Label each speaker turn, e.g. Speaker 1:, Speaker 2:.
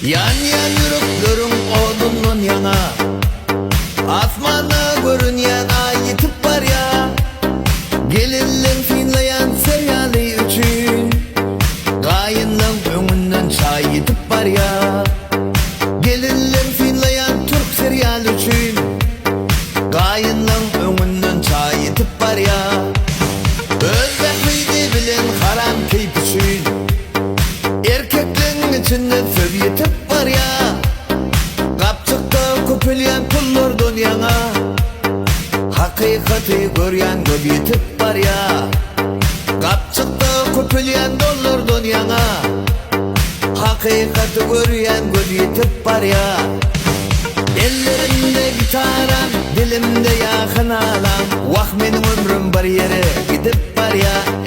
Speaker 1: Yan yan yürüklörüm odunun yana, asmana görünyen ay yitip var ya. Gelinlerin finlayan seriali üçün, kayınlan önünden çay yitip var ya. Gelinlerin finlayan Türk seriali üçün, kayınlan önünden çay yitip var ya. Özbekliğini bilen haram keyip üçün, erkeklerin içinden söv yetip var ya. Kapçıkta köpülyen pullar dünyana, hakikati göryen göz yetip var ya. Kapçıkta köpülyen dollar dünyana, hakikati göryen göz yetip var ya. Ellerimde gitaram, dilimde yakın alam, vah benim ömrüm bir yere gidip var ya.